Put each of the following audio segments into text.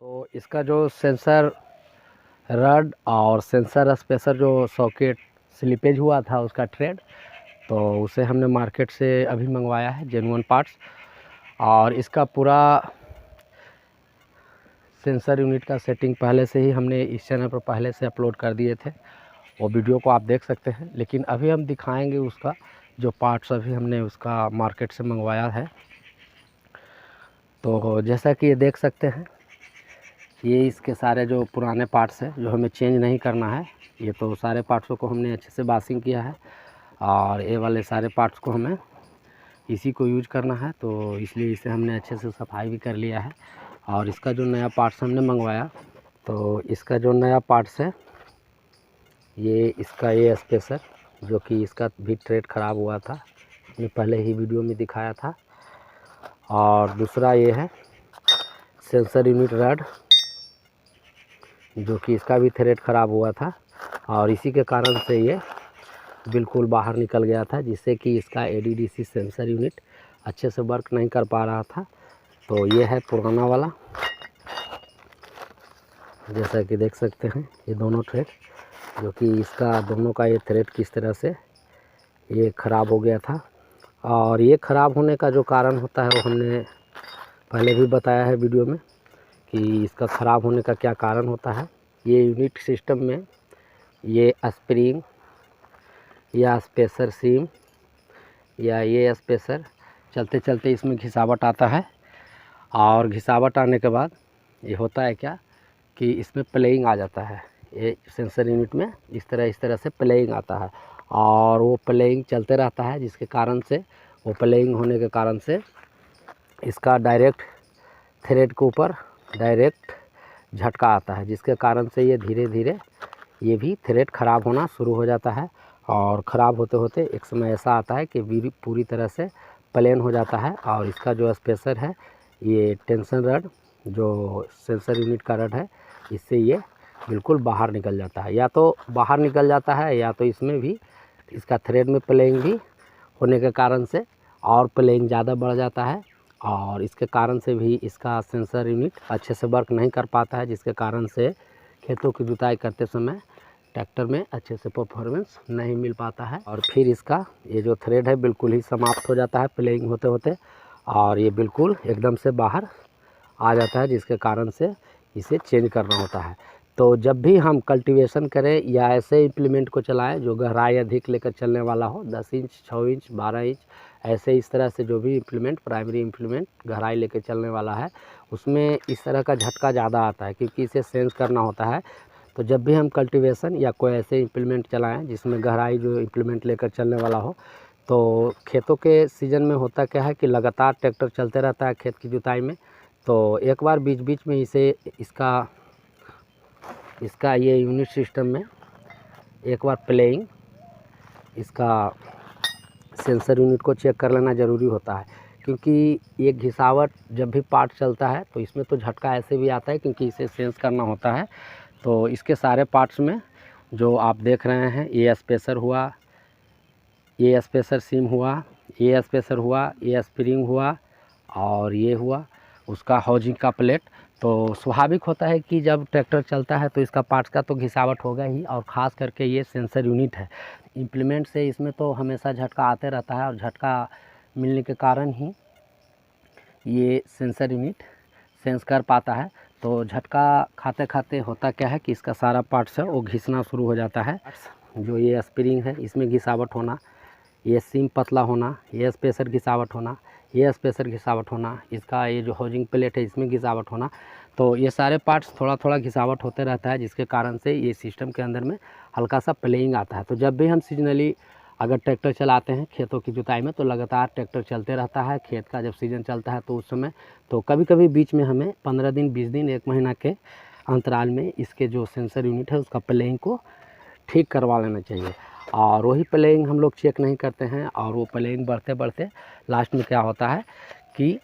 तो इसका जो सेंसर रड और सेंसर स्पेसर जो सॉकेट स्लिपेज हुआ था उसका थ्रेड, तो उसे हमने मार्केट से अभी मंगवाया है जेन्युइन पार्ट्स। और इसका पूरा सेंसर यूनिट का सेटिंग पहले से ही हमने इस चैनल पर पहले से अपलोड कर दिए थे, वो वीडियो को आप देख सकते हैं। लेकिन अभी हम दिखाएंगे उसका जो पार्ट्स अभी हमने उसका मार्केट से मंगवाया है। तो जैसा कि ये देख सकते हैं, ये इसके सारे जो पुराने पार्ट्स हैं जो हमें चेंज नहीं करना है। ये तो सारे पार्ट्सों को हमने अच्छे से बासिंग किया है और ये वाले सारे पार्ट्स को हमें इसी को यूज करना है, तो इसलिए इसे हमने अच्छे से सफाई भी कर लिया है। और इसका जो नया पार्ट्स हमने मंगवाया, तो इसका जो नया पार्ट्स है ये इसका ये स्पेसर, जो कि इसका भी थ्रेड ख़राब हुआ था, मैं पहले ही वीडियो में दिखाया था। और दूसरा ये है सेंसर यूनिट रड, जो कि इसका भी थ्रेड ख़राब हुआ था और इसी के कारण से ये बिल्कुल बाहर निकल गया था, जिससे कि इसका ADDC सेंसर यूनिट अच्छे से वर्क नहीं कर पा रहा था। तो ये है पुराना वाला, जैसा कि देख सकते हैं ये दोनों थ्रेड, जो कि इसका दोनों का ये थ्रेड किस तरह से ये ख़राब हो गया था। और ये ख़राब होने का जो कारण होता है वो हमने पहले भी बताया है वीडियो में कि इसका ख़राब होने का क्या कारण होता है। ये यूनिट सिस्टम में ये स्प्रिंग या स्पेसर सीम या ये स्पेसर चलते चलते इसमें घिसावट आता है। और घिसावट आने के बाद ये होता है क्या कि इसमें प्लेइंग आ जाता है। ये सेंसर यूनिट में इस तरह से प्लेइंग आता है और वो प्लेइंग चलते रहता है, जिसके कारण से वो प्लेइंग होने के कारण से इसका डायरेक्ट थ्रेड के ऊपर डायरेक्ट झटका आता है, जिसके कारण से ये धीरे धीरे ये भी थ्रेड ख़राब होना शुरू हो जाता है। और ख़राब होते होते एक समय ऐसा आता है कि पूरी तरह से प्लेन हो जाता है। और इसका जो स्पेसर है, ये टेंशन रड जो सेंसर यूनिट का रड है, इससे ये बिल्कुल बाहर निकल जाता है। या तो बाहर निकल जाता है या तो इसमें भी इसका थ्रेड में प्लेइंग भी होने के कारण से और प्लेइंग ज़्यादा बढ़ जाता है और इसके कारण से भी इसका सेंसर यूनिट अच्छे से वर्क नहीं कर पाता है, जिसके कारण से खेतों की जुताई करते समय ट्रैक्टर में अच्छे से परफॉर्मेंस नहीं मिल पाता है। और फिर इसका ये जो थ्रेड है बिल्कुल ही समाप्त हो जाता है प्लेइंग होते होते, और ये बिल्कुल एकदम से बाहर आ जाता है, जिसके कारण से इसे चेंज करना होता है। तो जब भी हम कल्टीवेशन करें या ऐसे इम्प्लीमेंट को चलाएं जो गहराई अधिक लेकर चलने वाला हो, 10 इंच 6 इंच 12 इंच ऐसे इस तरह से जो भी इम्प्लीमेंट प्राइमरी इम्प्लीमेंट गहराई लेकर चलने वाला है, उसमें इस तरह का झटका ज़्यादा आता है क्योंकि इसे सेंस करना होता है। तो जब भी हम कल्टीवेशन या कोई ऐसे इम्प्लीमेंट चलाएं जिसमें गहराई जो इम्प्लीमेंट लेकर चलने वाला हो, तो खेतों के सीज़न में होता क्या है कि लगातार ट्रैक्टर चलते रहता है खेत की जुताई में। तो एक बार बीच बीच में इसे इसका ये यूनिट सिस्टम में एक बार प्लेइंग इसका सेंसर यूनिट को चेक कर लेना ज़रूरी होता है, क्योंकि ये घिसावट जब भी पार्ट चलता है तो इसमें तो झटका ऐसे भी आता है क्योंकि इसे सेंस करना होता है। तो इसके सारे पार्ट्स में जो आप देख रहे हैं, ये स्पेसर हुआ, ये स्पेसर सीम हुआ, ये स्पेसर हुआ, ये स्प्रिंग हुआ और ये हुआ उसका हाउजिंग का प्लेट। तो स्वाभाविक होता है कि जब ट्रैक्टर चलता है तो इसका पार्ट्स का तो घिसावट होगा ही, और ख़ास करके ये सेंसर यूनिट है इम्प्लीमेंट से इसमें तो हमेशा झटका आते रहता है, और झटका मिलने के कारण ही ये सेंसर यूनिट सेंस कर पाता है। तो झटका खाते खाते होता क्या है कि इसका सारा पार्ट्स है वो घिसना शुरू हो जाता है। जो ये स्प्रिंग है इसमें घिसावट होना, ये सीम पतला होना, ये स्पेसर घिसावट होना, ये स्पेसर घिसावट होना, इसका ये जो हाउजिंग प्लेट है इसमें घिसावट होना। तो ये सारे पार्ट्स थोड़ा थोड़ा घिसावट होते रहता है, जिसके कारण से ये सिस्टम के अंदर में हल्का सा प्लेइंग आता है। तो जब भी हम सीजनली अगर ट्रैक्टर चलाते हैं खेतों की जुताई में, तो लगातार ट्रैक्टर चलते रहता है खेत का जब सीज़न चलता है, तो उस समय तो कभी कभी बीच में हमें 15 दिन 20 दिन 1 महीना के अंतराल में इसके जो सेंसर यूनिट है उसका प्लेइंग को ठीक करवा लेना चाहिए। और वही प्लेइंग हम लोग चेक नहीं करते हैं, और वो प्लेइंग बढ़ते बढ़ते लास्ट में क्या होता है कि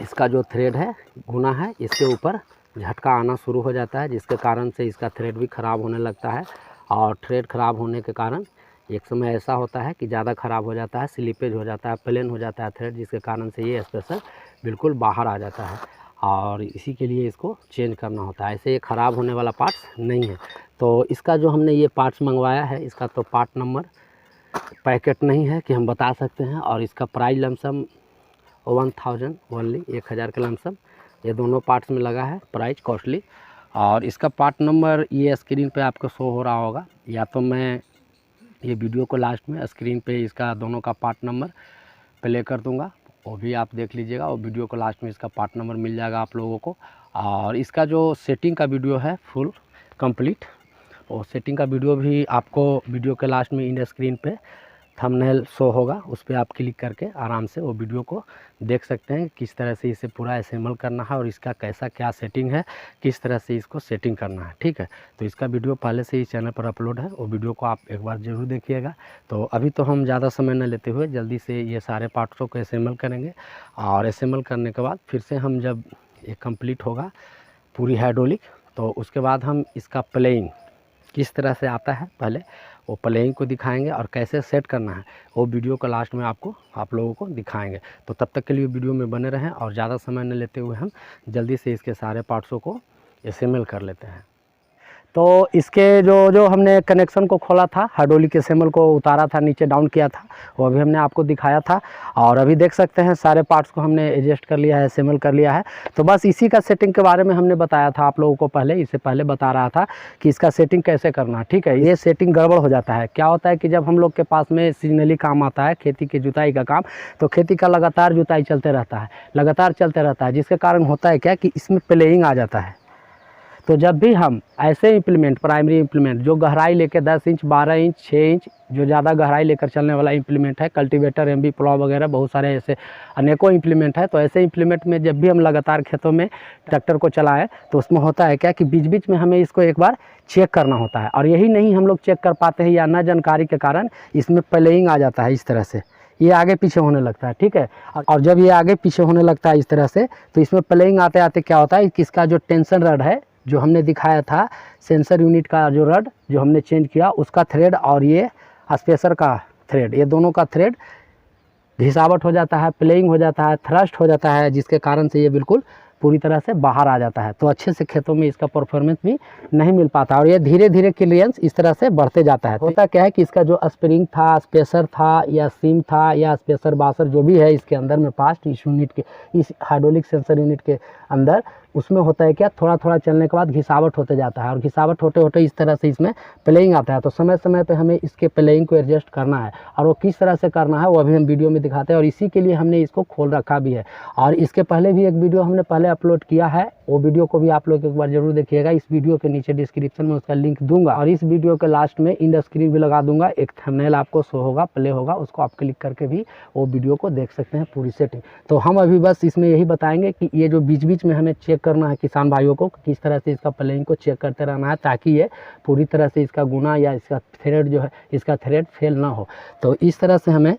इसका जो थ्रेड है गुना है इसके ऊपर झटका आना शुरू हो जाता है, जिसके कारण से इसका थ्रेड भी ख़राब होने लगता है। और थ्रेड ख़राब होने के कारण एक समय ऐसा होता है कि ज़्यादा ख़राब हो जाता है, स्लिपेज हो जाता है, प्लेन हो जाता है थ्रेड, जिसके कारण से ये स्पेसर बिल्कुल बाहर आ जाता है। और इसी के लिए इसको चेंज करना होता है। ऐसे ये ख़राब होने वाला पार्ट्स नहीं है। तो इसका जो हमने ये पार्ट्स मंगवाया है, इसका तो पार्ट नंबर पैकेट नहीं है कि हम बता सकते हैं, और इसका प्राइस लमसम 1000 ओनली, 1000 का लमसम ये दोनों पार्ट्स में लगा है, प्राइस कॉस्टली। और इसका पार्ट नंबर ये स्क्रीन पे आपको शो हो रहा होगा, या तो मैं ये वीडियो को लास्ट में स्क्रीन पे इसका दोनों का पार्ट नंबर प्ले कर दूंगा, वो भी आप देख लीजिएगा, और वीडियो को लास्ट में इसका पार्ट नंबर मिल जाएगा आप लोगों को। और इसका जो सेटिंग का वीडियो है फुल कंप्लीट, और सेटिंग का वीडियो भी आपको वीडियो के लास्ट में इन स्क्रीन पे थंबनेल शो होगा, उस पर आप क्लिक करके आराम से वो वीडियो को देख सकते हैं, किस तरह से इसे पूरा असेंबल करना है और इसका कैसा क्या सेटिंग है, किस तरह से इसको सेटिंग करना है। ठीक है, तो इसका वीडियो पहले से ही चैनल पर अपलोड है, वो वीडियो को आप एक बार ज़रूर देखिएगा। तो अभी तो हम ज़्यादा समय न लेते हुए जल्दी से ये सारे पार्ट्सों को असेंबल करेंगे, और असेंबल करने के बाद फिर से हम जब ये कंप्लीट होगा पूरी हाइड्रोलिक, तो उसके बाद हम इसका प्लेइंग किस तरह से आता है पहले वो प्लेइंग को दिखाएंगे, और कैसे सेट करना है वो वीडियो का लास्ट में आप लोगों को दिखाएंगे। तो तब तक के लिए वीडियो में बने रहें, और ज़्यादा समय न लेते हुए हम जल्दी से इसके सारे पार्ट्सों को असेंबल कर लेते हैं। तो इसके जो हमने कनेक्शन को खोला था, हाइड्रोलिक असेंबल को उतारा था, नीचे डाउन किया था, वो अभी हमने आपको दिखाया था, और अभी देख सकते हैं सारे पार्ट्स को हमने एडजस्ट कर लिया है, असेंबल कर लिया है। तो बस इसी का सेटिंग के बारे में हमने बताया था आप लोगों को पहले, इससे पहले बता रहा था कि इसका सेटिंग कैसे करना है। ठीक है, ये सेटिंग गड़बड़ हो जाता है। क्या होता है कि जब हम लोग के पास में सीजनली काम आता है, खेती की जुताई का काम, तो खेती का लगातार जुताई चलते रहता है, लगातार चलते रहता है, जिसके कारण होता है क्या कि इसमें प्लेइंग आ जाता है। तो जब भी हम ऐसे इम्प्लीमेंट, प्राइमरी इम्प्लीमेंट जो गहराई लेके 10 इंच, 12 इंच, 6 इंच जो ज़्यादा गहराई लेकर चलने वाला इम्प्लीमेंट है, कल्टीवेटर, एमबी प्लाव वगैरह बहुत सारे ऐसे अनेकों इम्प्लीमेंट है, तो ऐसे इम्प्लीमेंट में जब भी हम लगातार खेतों में ट्रैक्टर को चलाएं, तो उसमें होता है क्या कि बीच बीच में हमें इसको एक बार चेक करना होता है, और यही नहीं हम लोग चेक कर पाते हैं, या न जानकारी के कारण इसमें प्लेइंग आ जाता है। इस तरह से ये आगे पीछे होने लगता है। ठीक है, और जब ये आगे पीछे होने लगता है इस तरह से, तो इसमें प्लेइंग आते आते क्या होता है कि इसका जो टेंशन रड है, जो हमने दिखाया था सेंसर यूनिट का जो रड जो हमने चेंज किया, उसका थ्रेड और ये स्पेसर का थ्रेड, ये दोनों का थ्रेड घिसावट हो जाता है, प्लेइंग हो जाता है, थ्रस्ट हो जाता है, जिसके कारण से ये बिल्कुल पूरी तरह से बाहर आ जाता है। तो अच्छे से खेतों में इसका परफॉर्मेंस भी नहीं मिल पाता, और ये धीरे धीरे क्लियरेंस इस तरह से बढ़ते जाता है। होता क्या है कि इसका जो स्प्रिंग था, स्पेसर था, या सीम था, या स्पेसर बासर जो भी है इसके अंदर में पास्ट इस यूनिट के, इस हाइड्रोलिक सेंसर यूनिट के अंदर, उसमें होता है क्या, थोड़ा थोड़ा चलने के बाद घिसावट होते जाता है, और घिसावट होते होते इस तरह से इसमें प्लेइंग आता है। तो समय समय पे हमें इसके प्लेइंग को एडजस्ट करना है, और वो किस तरह से करना है वो अभी हम वीडियो में दिखाते हैं, और इसी के लिए हमने इसको खोल रखा भी है। और इसके पहले भी एक वीडियो हमने पहले अपलोड किया है, वो वीडियो को भी आप लोग एक बार जरूर देखिएगा। इस वीडियो के नीचे डिस्क्रिप्शन में उसका लिंक दूंगा, और इस वीडियो के लास्ट में इन स्क्रीन भी लगा दूंगा, एक थंबनेल आपको शो होगा, प्ले होगा, उसको आप क्लिक करके भी वो वीडियो को देख सकते हैं पूरी सेटिंग। तो हम अभी बस इसमें यही बताएंगे कि ये जो बीच बीच में हमें चेक करना है किसान भाइयों को, किस तरह से इसका प्लेइंग को चेक करते रहना है, ताकि ये पूरी तरह से इसका गुना या इसका थ्रेड जो है, इसका थ्रेड फेल ना हो। तो इस तरह से हमें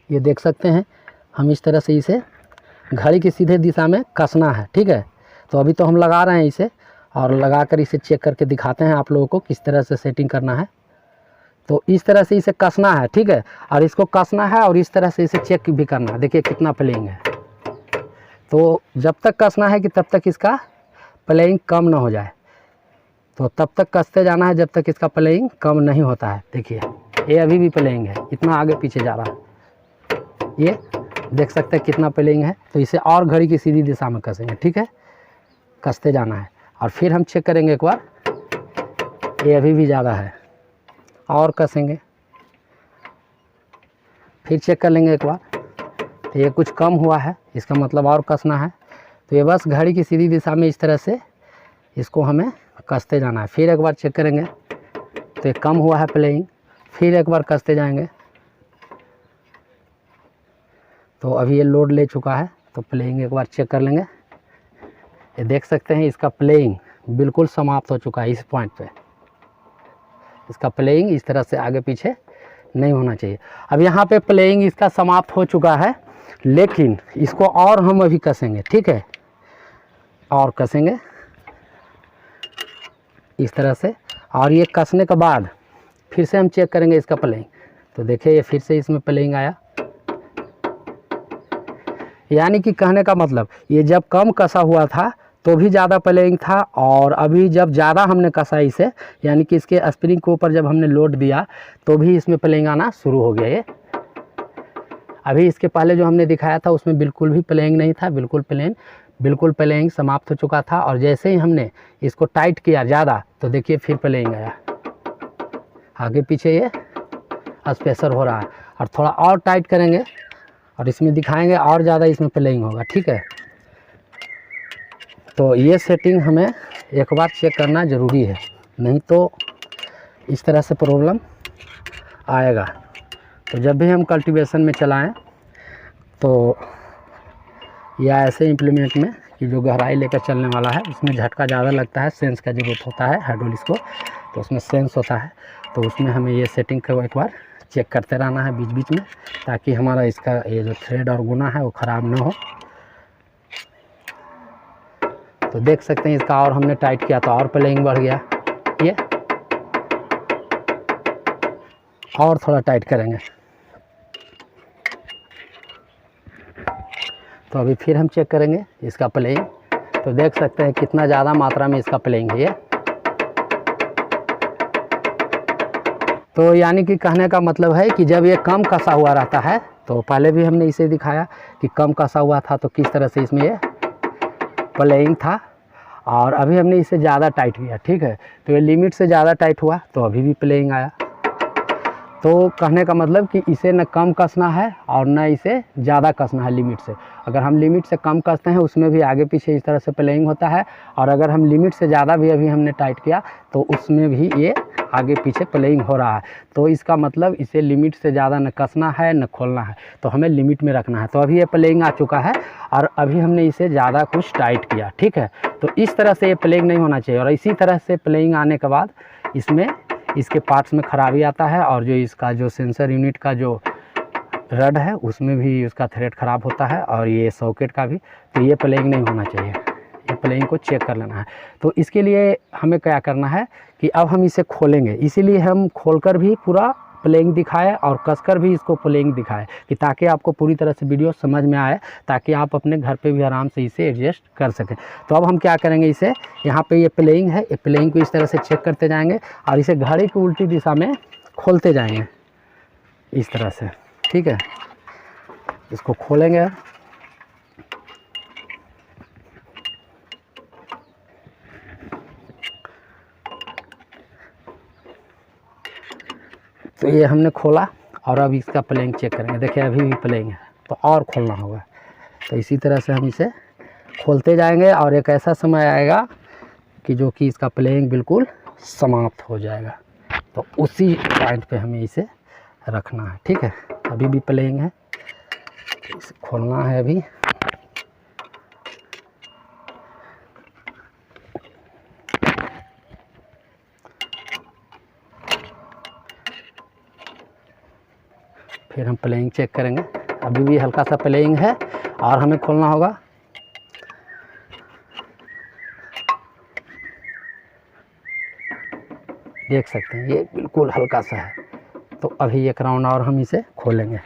ये देख सकते हैं, हम इस तरह से इसे घड़ी की सीधे दिशा में कसना है। ठीक है, तो अभी तो हम लगा रहे हैं इसे, और लगाकर इसे चेक करके दिखाते हैं आप लोगों को किस तरह से सेटिंग करना है। तो इस तरह से इसे कसना है। ठीक है, और इसको कसना है, और इस तरह से इसे चेक भी करना है। देखिए कितना प्लेइंग है, तो जब तक कसना है कि तब तक इसका प्लेइंग कम ना हो जाए, तो तब तक कसते जाना है जब तक इसका प्लेइंग कम नहीं होता है। देखिए ये अभी भी प्लेइंग है, इतना आगे पीछे जा रहा है, ये देख सकते हैं कितना प्लेइंग है। तो इसे और घड़ी की सीधी दिशा में कसेंगे। ठीक है, कसते जाना है, और फिर हम चेक करेंगे एक बार, ये अभी भी ज़्यादा है, और कसेंगे, फिर चेक कर लेंगे एक बार, तो ये कुछ कम हुआ है, इसका मतलब और कसना है। तो ये बस घड़ी की सीधी दिशा में इस तरह से इसको हमें कसते जाना है। फिर एक बार चेक करेंगे, तो ये कम हुआ है प्लेइंग, फिर एक बार कसते जाएंगे, तो अभी ये लोड ले चुका है। तो प्लेइंग एक बार चेक कर लेंगे, ये देख सकते हैं इसका प्लेइंग बिल्कुल समाप्त हो चुका है। इस पॉइंट पे इसका प्लेइंग इस तरह से आगे पीछे नहीं होना चाहिए। अब यहाँ पे प्लेइंग इसका समाप्त हो चुका है, लेकिन इसको और हम अभी कसेंगे। ठीक है, और कसेंगे इस तरह से, और ये कसने के बाद फिर से हम चेक करेंगे इसका प्लेइंग। तो देखिए ये फिर से इसमें प्लेइंग आया, यानी कि कहने का मतलब ये जब कम कसा हुआ था तो भी ज़्यादा प्लेइंग था, और अभी जब ज़्यादा हमने कसा इसे, यानी कि इसके स्प्रिंग के ऊपर जब हमने लोड दिया तो भी इसमें प्लेइंग आना शुरू हो गया। ये अभी इसके पहले जो हमने दिखाया था उसमें बिल्कुल भी प्लेइंग नहीं था, बिल्कुल प्लेइंग समाप्त हो चुका था। और जैसे ही हमने इसको टाइट किया ज़्यादा तो देखिए फिर प्लेइंग आया, आगे पीछे ये स्पेसर हो रहा है। और थोड़ा और टाइट करेंगे और इसमें दिखाएंगे और ज़्यादा इसमें प्लेइंग होगा, ठीक है। तो ये सेटिंग हमें एक बार चेक करना ज़रूरी है, नहीं तो इस तरह से प्रॉब्लम आएगा। तो जब भी हम कल्टीवेशन में चलाएं तो या ऐसे इम्प्लीमेंट में कि जो गहराई लेकर चलने वाला है उसमें झटका ज़्यादा लगता है, सेंस का ज़रूरत होता है हाइड्रोलिक्स को, तो उसमें सेंस होता है। तो उसमें हमें ये सेटिंग को एक बार चेक करते रहना है बीच बीच में, ताकि हमारा इसका ये जो थ्रेड और गुना है वो ख़राब ना हो। तो देख सकते हैं इसका और हमने टाइट किया तो और प्लेइंग बढ़ गया। ये और थोड़ा टाइट करेंगे तो अभी फिर हम चेक करेंगे इसका प्लेइंग। तो देख सकते हैं कितना ज़्यादा मात्रा में इसका प्लेइंग है ये। तो यानी कि कहने का मतलब है कि जब ये कम कसा हुआ रहता है, तो पहले भी हमने इसे दिखाया कि कम कसा हुआ था तो किस तरह से इसमें ये प्लेइंग था, और अभी हमने इसे ज़्यादा टाइट किया, ठीक है। तो ये लिमिट से ज़्यादा टाइट हुआ तो अभी भी प्लेइंग आया। तो कहने का मतलब कि इसे न कम कसना है और न इसे ज़्यादा कसना है लिमिट से। अगर हम लिमिट से कम कसते हैं उसमें भी आगे पीछे इस तरह से प्लेइंग होता है, और अगर हम लिमिट से ज़्यादा भी अभी हमने टाइट किया तो उसमें भी ये आगे पीछे प्लेइंग हो रहा है। तो इसका मतलब इसे लिमिट से ज़्यादा न कसना है न खोलना है, तो हमें लिमिट में रखना है। तो अभी ये प्लेइंग आ चुका है और अभी हमने इसे ज़्यादा कुछ टाइट किया, ठीक है। तो इस तरह से ये प्लेइंग नहीं होना चाहिए, और इसी तरह से प्लेइंग आने के बाद इसमें इसके पार्ट्स में खराबी आता है, और जो इसका जो सेंसर यूनिट का जो रड है उसमें भी उसका थ्रेड ख़राब होता है, और ये सॉकेट का भी। तो ये प्लेइंग नहीं होना चाहिए, ये प्लेइंग को चेक कर लेना है। तो इसके लिए हमें क्या करना है कि अब हम इसे खोलेंगे, इसीलिए हम खोलकर भी पूरा प्लेइंग दिखाए और कसकर भी इसको प्लेइंग दिखाए, कि ताकि आपको पूरी तरह से वीडियो समझ में आए, ताकि आप अपने घर पे भी आराम से इसे एडजस्ट कर सकें। तो अब हम क्या करेंगे, इसे यहाँ पे ये प्लेइंग है, ये प्लेइंग को इस तरह से चेक करते जाएंगे और इसे घड़ी की उल्टी दिशा में खोलते जाएंगे इस तरह से, ठीक है। इसको खोलेंगे, तो ये हमने खोला और अब इसका प्लेइंग चेक करेंगे। देखिए अभी भी प्लेइंग है, तो और खोलना होगा। तो इसी तरह से हम इसे खोलते जाएंगे और एक ऐसा समय आएगा कि जो कि इसका प्लेइंग बिल्कुल समाप्त हो जाएगा। तो उसी पॉइंट पे हमें इसे रखना है, ठीक है। अभी भी प्लेइंग है, तो इसे खोलना है अभी। फिर हम प्लेइंग चेक करेंगे, अभी भी हल्का सा प्लेइंग है और हमें खोलना होगा। देख सकते हैं ये बिल्कुल हल्का सा है। तो अभी एक राउंड और हम इसे खोलेंगे।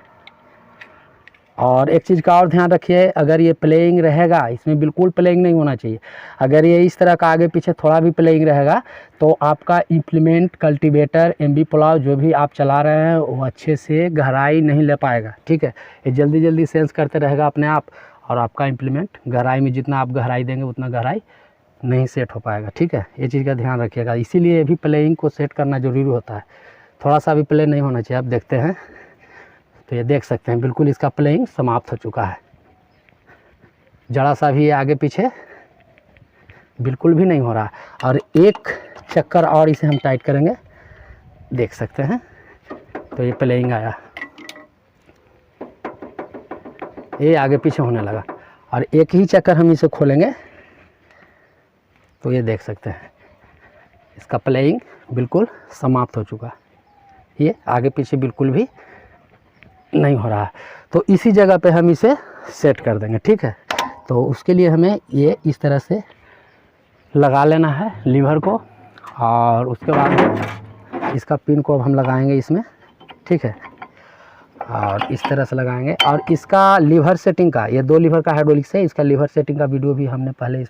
और एक चीज़ का और ध्यान रखिए, अगर ये प्लेइंग रहेगा, इसमें बिल्कुल प्लेइंग नहीं होना चाहिए। अगर ये इस तरह का आगे पीछे थोड़ा भी प्लेइंग रहेगा तो आपका इम्प्लीमेंट, कल्टीवेटर, एमबी प्लाव जो भी आप चला रहे हैं वो अच्छे से गहराई नहीं ले पाएगा, ठीक है। ये जल्दी जल्दी सेंस करते रहेगा अपने आप, और आपका इम्प्लीमेंट गहराई में जितना आप गहराई देंगे उतना गहराई नहीं सेट हो पाएगा, ठीक है। ये चीज़ का ध्यान रखिएगा, इसीलिए भी प्लेइंग को सेट करना ज़रूरी होता है। थोड़ा सा भी प्ले नहीं होना चाहिए। आप देखते हैं तो ये देख सकते हैं बिल्कुल इसका प्लेइंग समाप्त हो चुका है। जरा सा भी आगे पीछे बिल्कुल भी नहीं हो रहा। और एक चक्कर और इसे हम टाइट करेंगे, देख सकते हैं तो ये प्लेइंग आया, ये आगे पीछे होने लगा। और एक ही चक्कर हम इसे खोलेंगे तो ये देख सकते हैं इसका प्लेइंग बिल्कुल समाप्त हो चुका, ये आगे पीछे बिल्कुल भी नहीं हो रहा है। तो इसी जगह पे हम इसे सेट कर देंगे, ठीक है। तो उसके लिए हमें ये इस तरह से लगा लेना है लीवर को, और उसके बाद इसका पिन को अब हम लगाएंगे इसमें, ठीक है। और इस तरह से लगाएंगे। और इसका लीवर सेटिंग का, ये 2 लीवर का हाइड्रोलिक्स है, इसका लीवर सेटिंग का वीडियो भी हमने पहले इस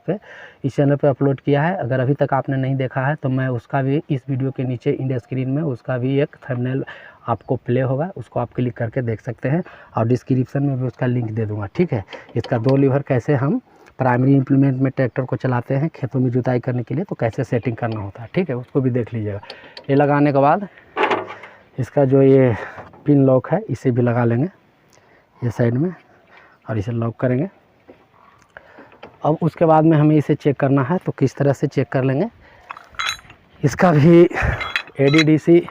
चैनल पे अपलोड किया है। अगर अभी तक आपने नहीं देखा है तो मैं उसका भी इस वीडियो के नीचे इंड स्क्रीन में उसका भी एक थंबनेल आपको प्ले होगा, उसको आप क्लिक करके देख सकते हैं और डिस्क्रिप्शन में भी उसका लिंक दे दूँगा, ठीक है। इसका 2 लीवर कैसे हम प्राइमरी इम्प्लीमेंट में ट्रैक्टर को चलाते हैं खेतों में जुताई करने के लिए, तो कैसे सेटिंग करना होता है, ठीक है, उसको भी देख लीजिएगा। ये लगाने के बाद इसका जो ये पिन लॉक है इसे भी लगा लेंगे ये साइड में और इसे लॉक करेंगे। अब उसके बाद में हमें इसे चेक करना है, तो किस तरह से चेक कर लेंगे। इसका भी ADDC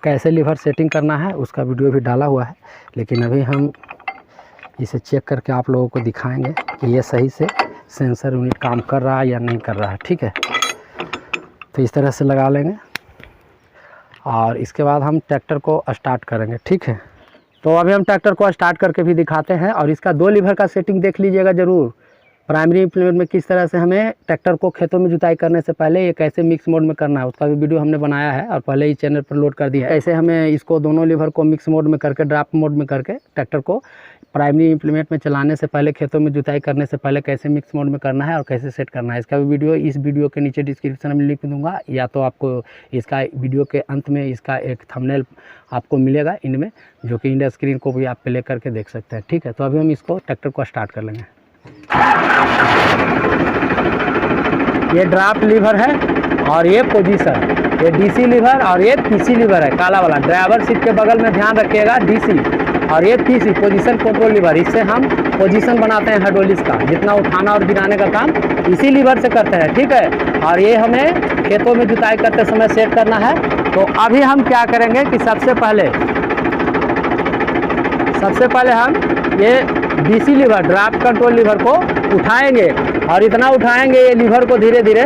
कैसे लीवर सेटिंग करना है उसका वीडियो भी डाला हुआ है, लेकिन अभी हम इसे चेक करके आप लोगों को दिखाएंगे कि ये सही से सेंसर यूनिट काम कर रहा है या नहीं कर रहा है, ठीक है। तो इस तरह से लगा लेंगे और इसके बाद हम ट्रैक्टर को स्टार्ट करेंगे, ठीक है। तो अभी हम ट्रैक्टर को स्टार्ट करके भी दिखाते हैं और इसका 2 लीवर का सेटिंग देख लीजिएगा ज़रूर। प्राइमरी इम्प्लीमेंट में किस तरह से हमें ट्रैक्टर को खेतों में जुताई करने से पहले ये कैसे मिक्स मोड में करना है उसका भी वीडियो हमने बनाया है और पहले ही चैनल पर लोड कर दिया है। ऐसे हमें इसको दोनों लीवर को मिक्स मोड में करके, ड्राफ्ट मोड में करके ट्रैक्टर को प्राइमरी इम्प्लीमेंट में चलाने से पहले, खेतों में जुताई करने से पहले कैसे मिक्स मोड में करना है और कैसे सेट करना है, इसका भी वीडियो इस वीडियो के नीचे डिस्क्रिप्शन में लिख दूंगा, या तो आपको इसका वीडियो के अंत में इसका एक थंबनेल आपको मिलेगा इनमें, जो कि इंड स्क्रीन को भी आप प्ले करके देख सकते हैं, ठीक है। तो अभी हम इसको ट्रैक्टर को स्टार्ट कर लेंगे। ये ड्राफ्ट लीवर है और ये पोजीशन, ये DC लीवर और ये PC लीवर है काला वाला। ड्राइवर सीट के बगल में ध्यान रखिएगा DC, और ये PC पोजीशन कंट्रोल लीवर, इससे हम पोजीशन बनाते हैं हाइड्रोलिक्स का, जितना उठाना और गिराने का काम इसी लीवर से करते हैं, ठीक है। और ये हमें खेतों में जुताई करते समय सेट करना है। तो अभी हम क्या करेंगे कि सबसे पहले हम ये DC lever, draft control lever को उठाएंगे और इतना उठाएंगे ये लीवर को धीरे धीरे,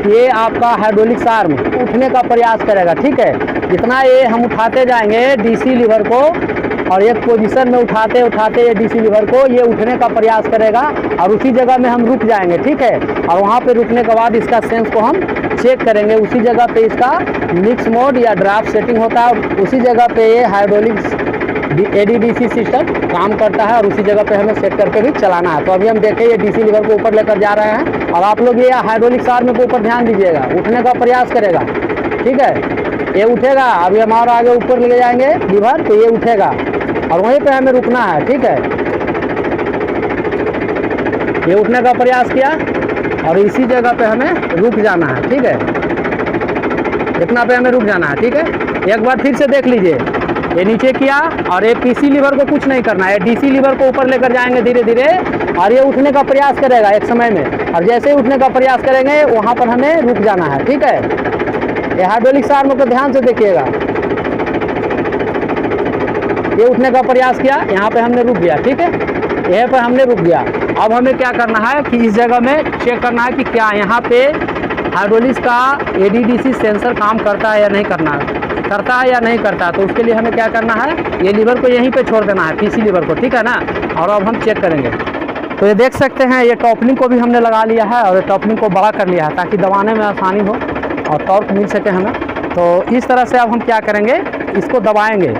ये आपका हाइड्रोलिक्स आर्म उठने का प्रयास करेगा, ठीक है। जितना ये हम उठाते जाएंगे DC लीवर को और एक पोजीशन में उठाते उठाते ये DC लीवर को ये उठने का प्रयास करेगा और उसी जगह में हम रुक जाएंगे, ठीक है। और वहाँ पे रुकने के बाद इसका सेंस को हम चेक करेंगे, उसी जगह पे इसका मिक्स मोड या ड्राफ्ट सेटिंग होता है, उसी जगह पे ये हाइड्रोलिक्स ADDC सिस्टम काम करता है और उसी जगह पे हमें सेट करके भी चलाना है। तो अभी हम देखें ये DC लीवर को ऊपर लेकर जा रहे हैं और आप लोग ये हाइड्रोलिक्स आर्म के ऊपर ध्यान दीजिएगा, उठने का प्रयास करेगा, ठीक है। ये उठेगा, अभी हम और आगे ऊपर ले जाएंगे लीवर तो ये उठेगा और वहीं पे हमें रुकना है, ठीक है। ये उठने का प्रयास किया और इसी जगह पे हमें रुक जाना है, ठीक है। इतना पे हमें रुक जाना है, ठीक है। एक बार फिर से देख लीजिए, ये नीचे किया और ये PC लीवर को कुछ नहीं करना है, DC लीवर को ऊपर लेकर जाएंगे धीरे धीरे और ये उठने का प्रयास करेगा एक समय में, और जैसे ही उठने का प्रयास करेंगे वहाँ पर हमें रुक जाना है, ठीक है। ये हाइड्रोलिक्स आर्म को ध्यान से देखिएगा, ये उठने का प्रयास किया, यहाँ पे हमने रुक गया, ठीक है, यहाँ पर हमने रुक गया। अब हमें क्या करना है कि इस जगह में चेक करना है कि क्या यहाँ पे हाइड्रोलिक्स का ADDC सेंसर काम करता है या नहीं करता है या नहीं करता। तो उसके लिए हमें क्या करना है, ये लीवर को यहीं पे छोड़ देना है, PC लीवर को, ठीक है ना। और अब हम चेक करेंगे, तो ये देख सकते हैं ये टॉपलिंग को भी हमने लगा लिया है और ये टॉपलिंग को बड़ा कर लिया है ताकि दबाने में आसानी हो और टॉर्क मिल सके हमें। तो इस तरह से अब हम क्या करेंगे, इसको दबाएंगे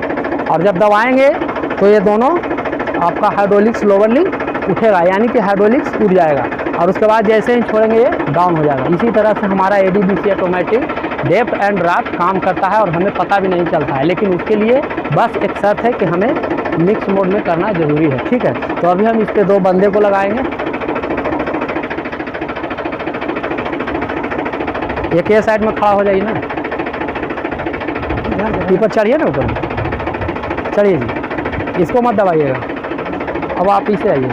और जब दबाएंगे तो ये दोनों आपका हाइड्रोलिक्स लोअर लिंक उठेगा, यानी कि हाइड्रोलिक्स उठ जाएगा और उसके बाद जैसे ही छोड़ेंगे ये डाउन हो जाएगा। इसी तरह से हमारा ADDC automatic depth and draft काम करता है और हमें पता भी नहीं चलता है, लेकिन उसके लिए बस एक शर्त है कि हमें मिक्स मोड में करना ज़रूरी है, ठीक है। तो अभी हम इस पर 2 बंदे को लगाएंगे, एक ये साइड में खड़ा हो जाइए ना, ऊपर चढ़िए ना, ऊपर चढ़िए जी, इसको मत दबाइएगा। अब आप पीछे आइए,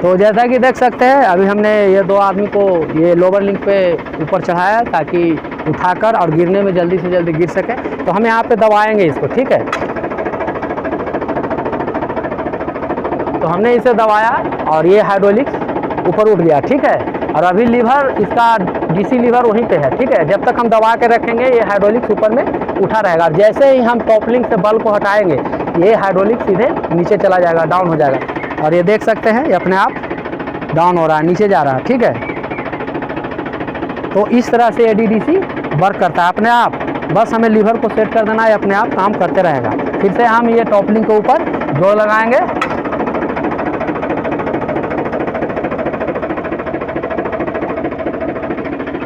तो जैसा कि देख सकते हैं अभी हमने ये 2 आदमी को ये लोअर लिंक पे ऊपर चढ़ाया ताकि उठाकर और गिरने में जल्दी से जल्दी गिर सके। तो हम यहाँ पे दबाएंगे इसको, ठीक है। तो हमने इसे दबाया और ये हाइड्रोलिक्स ऊपर उठ गया, ठीक है। और अभी लीवर इसका DC लीवर वहीं पे है, ठीक है। जब तक हम दबा के रखेंगे ये हाइड्रोलिक्स ऊपर में उठा रहेगा और जैसे ही हम टॉप लिंक से बल को हटाएंगे ये हाइड्रोलिक्स सीधे नीचे चला जाएगा, डाउन हो जाएगा। और ये देख सकते हैं ये अपने आप डाउन हो रहा है, नीचे जा रहा है, ठीक है। तो इस तरह से ADDC वर्क करता है अपने आप। बस हमें लीवर को सेट कर देना है, अपने आप काम करते रहेगा। फिर से हम ये टॉप लिंक के ऊपर जोड़ लगाएंगे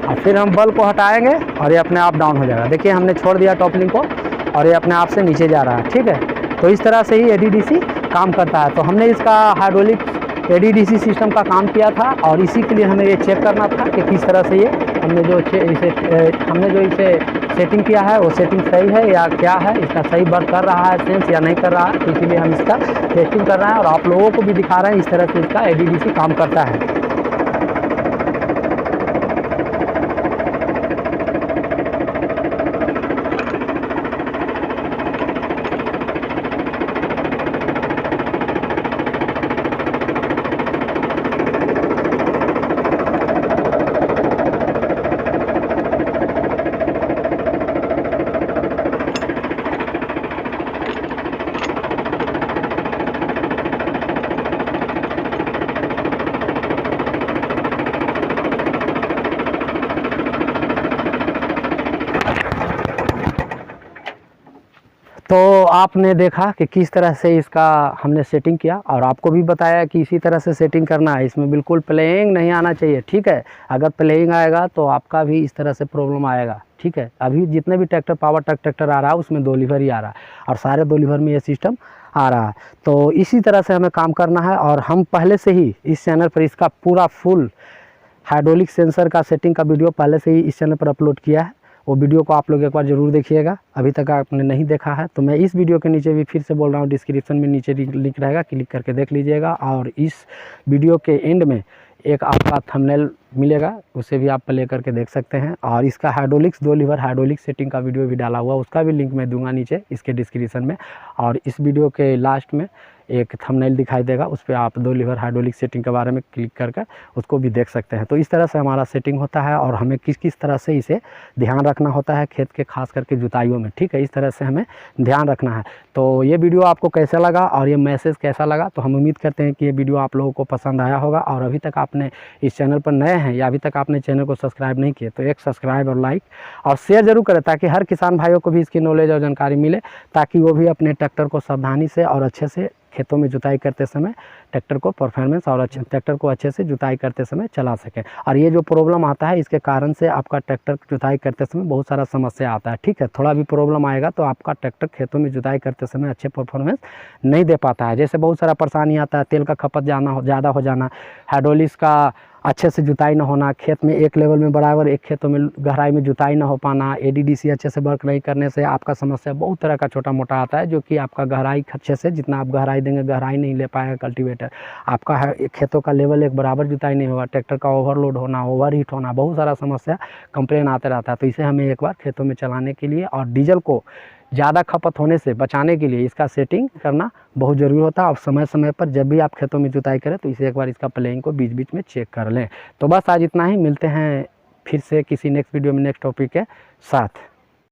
और फिर हम बल्ब को हटाएंगे और ये अपने आप डाउन हो जाएगा। देखिए हमने छोड़ दिया टॉप लिंक को और ये अपने आप से नीचे जा रहा है, ठीक है। तो इस तरह से ही एडीडीसी काम करता है। तो हमने इसका हाइड्रोलिक एडीडीसी सिस्टम का काम किया था और इसी के लिए हमें ये चेक करना था कि किस तरह से ये हमने जो इसे सेटिंग किया है वो सेटिंग सही है या क्या है, इसका सही वर्क कर रहा है सेंस या नहीं कर रहा है। तो इसीलिए हम इसका टेस्टिंग कर रहे हैं और आप लोगों को भी दिखा रहे हैं इस तरह से इसका एडीडीसी काम करता है। तो आपने देखा कि किस तरह से इसका हमने सेटिंग किया और आपको भी बताया कि इसी तरह से सेटिंग करना है। इसमें बिल्कुल प्लेइंग नहीं आना चाहिए, ठीक है। अगर प्लेइंग आएगा तो आपका भी इस तरह से प्रॉब्लम आएगा, ठीक है। अभी जितने भी ट्रैक्टर पावर ट्रैक्टर आ रहा है उसमें 2 लीवर ही आ रहा है और सारे 2 लीवर में ये सिस्टम आ रहा है। तो इसी तरह से हमें काम करना है और हम पहले से ही इस चैनल पर इसका पूरा फुल हाइड्रोलिक सेंसर का सेटिंग का वीडियो पहले से ही इस चैनल पर अपलोड किया है। वो वीडियो को आप लोग एक बार ज़रूर देखिएगा, अभी तक आपने नहीं देखा है तो मैं इस वीडियो के नीचे भी फिर से बोल रहा हूँ, डिस्क्रिप्शन में नीचे लिंक रहेगा, क्लिक करके देख लीजिएगा। और इस वीडियो के एंड में एक आपका थंबनेल मिलेगा, उसे भी आप प्ले करके देख सकते हैं। और इसका हाइड्रोलिक्स 2 लीवर हाइड्रोलिक सेटिंग का वीडियो भी डाला हुआ, उसका भी लिंक मैं दूंगा नीचे इसके डिस्क्रिप्शन में। और इस वीडियो के लास्ट में एक थंबनेल दिखाई देगा, उस पर आप 2 लीवर हाइड्रोलिक सेटिंग के बारे में क्लिक करके उसको भी देख सकते हैं। तो इस तरह से हमारा सेटिंग होता है और हमें किस किस तरह से इसे ध्यान रखना होता है खेत के खास करके जुताइयों में, ठीक है। इस तरह से हमें ध्यान रखना है। तो ये वीडियो आपको कैसा लगा और ये मैसेज कैसा लगा, तो हम उम्मीद करते हैं कि ये वीडियो आप लोगों को पसंद आया होगा। और अभी तक आपने इस चैनल पर नए हैं या अभी तक आपने चैनल को सब्सक्राइब नहीं किए तो एक सब्सक्राइब और लाइक और शेयर जरूर करें, ताकि हर किसान भाइयों को भी इसकी नॉलेज और जानकारी मिले, ताकि वो भी अपने ट्रैक्टर को सावधानी से और अच्छे से खेतों में जुताई करते समय ट्रैक्टर को परफॉर्मेंस और ट्रैक्टर को अच्छे से जुताई करते समय चला सके। और ये जो प्रॉब्लम आता है इसके कारण से आपका ट्रैक्टर जुताई करते समय बहुत सारा समस्या आता है, ठीक है। थोड़ा भी प्रॉब्लम आएगा तो आपका ट्रैक्टर खेतों में जुताई करते समय अच्छे परफॉर्मेंस नहीं दे पाता है। जैसे बहुत सारा परेशानी आता है, तेल का खपत ज़्यादा हो जाना, हाइड्रोलिक्स का अच्छे से जुताई ना होना, खेत में एक लेवल में बराबर एक खेतों में गहराई में जुताई ना हो पाना, एडीडीसी अच्छे से वर्क नहीं करने से आपका समस्या बहुत तरह का छोटा मोटा आता है, जो कि आपका गहराई अच्छे से जितना आप गहराई देंगे गहराई नहीं ले पाएगा कल्टीवेटर, आपका खेतों का लेवल एक बराबर जुताई नहीं होगा, ट्रैक्टर का ओवरलोड होना, ओवरहीट होना, बहुत सारा समस्या कंप्लेन आते रहता है। तो इसे हमें एक बार खेतों में चलाने के लिए और डीजल को ज़्यादा खपत होने से बचाने के लिए इसका सेटिंग करना बहुत ज़रूरी होता है। और समय समय पर जब भी आप खेतों में जुताई करें तो इसे एक बार इसका प्लेइंग को बीच बीच में चेक कर लें। तो बस आज इतना ही, मिलते हैं फिर से किसी नेक्स्ट वीडियो में नेक्स्ट टॉपिक के साथ।